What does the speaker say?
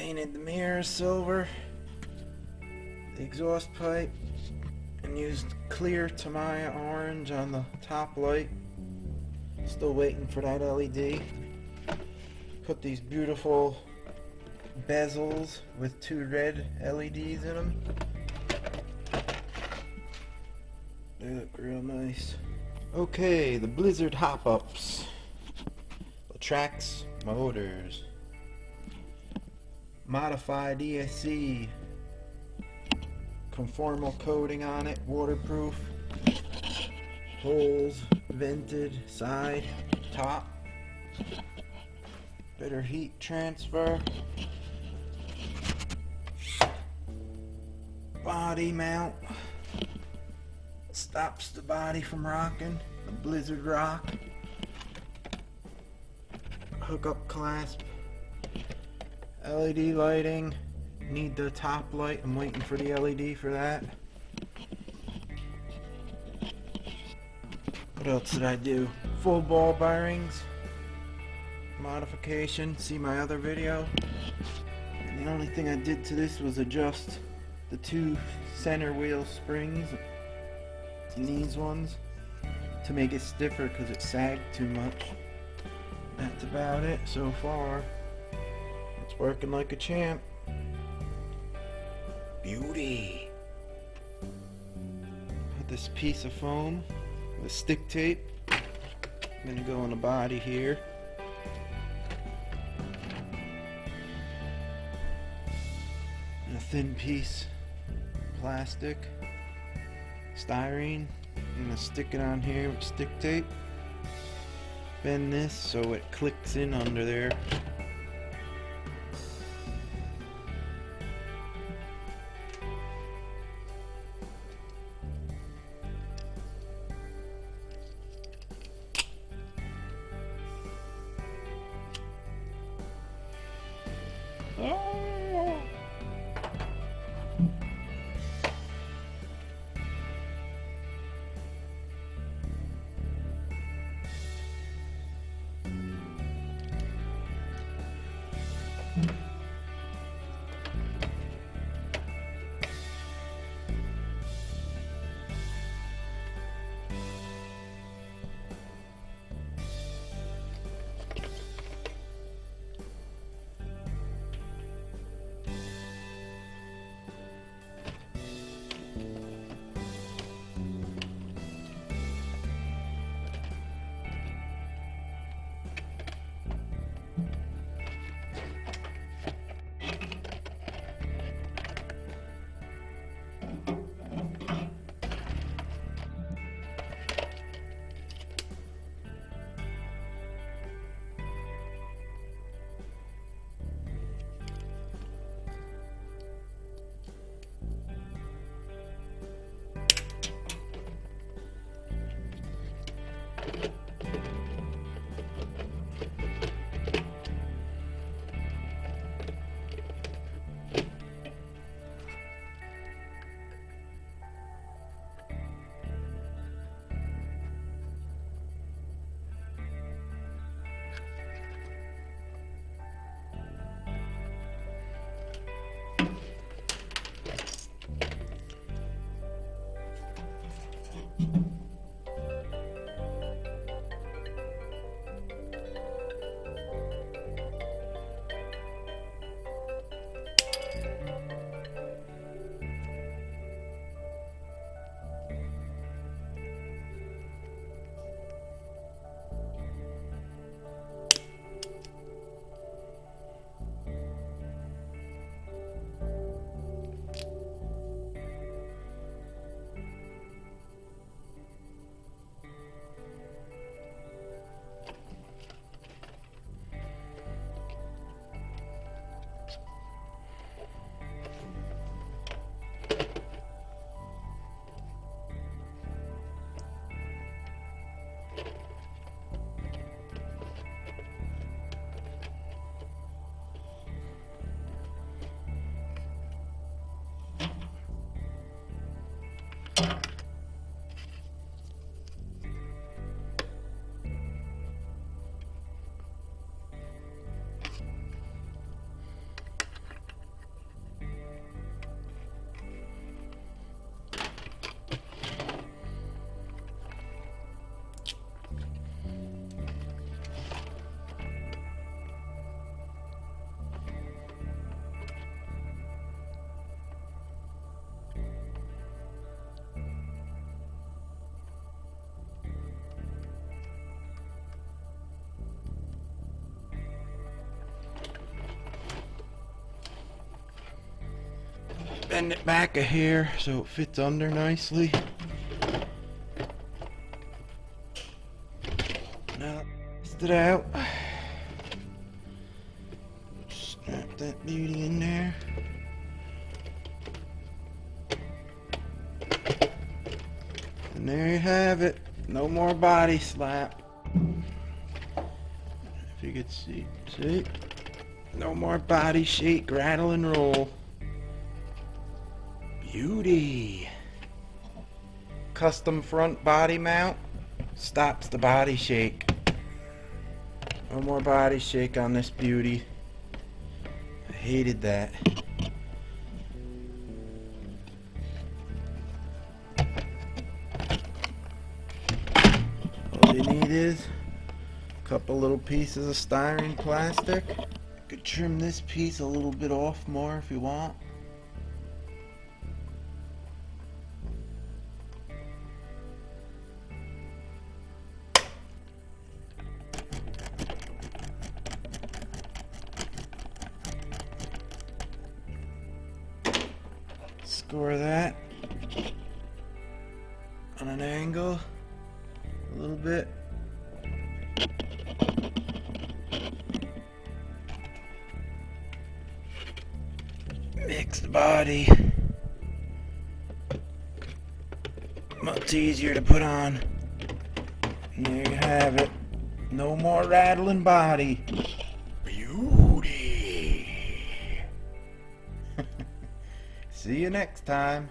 Painted the mirrors silver, the exhaust pipe, and used clear Tamiya orange on the top light. Still waiting for that LED. Put these beautiful bezels with 2 red LEDs in them. They look real nice. Okay, the Blizzard hop-ups. Trax motors. Modified ESC. Conformal coating on it, waterproof. Holes vented, side, top. Better heat transfer. Body mount. Stops the body from rocking. The Blizzard rock. Hookup clasp. LED lighting. Need the top light. I'm waiting for the LED for that. What else did I do? Full ball bearings. Modification. See my other video. And the only thing I did to this was adjust the 2 center wheel springs in these ones to make it stiffer because it sagged too much. That's about it so far. It's working like a champ. Beauty. Put this piece of foam with stick tape. I'm gonna go on the body here. And a thin piece of plastic, styrene. I'm gonna stick it on here with stick tape. Bend this so it clicks in under there. Oh. bend it back a hair so it fits under nicely. Now, test it out. Snap that beauty in there. And there you have it. No more body slap. If you could see. See? No more body shake, rattle, and roll. Beauty. Custom front body mount stops the body shake. No more body shake on this beauty. I hated that. All you need is a couple little pieces of styrene plastic. You could trim this piece a little bit off more if you want. Score that on an angle a little bit. Mixed body. Much easier to put on. And there you have it. No more rattling body. Beauty. See you next time.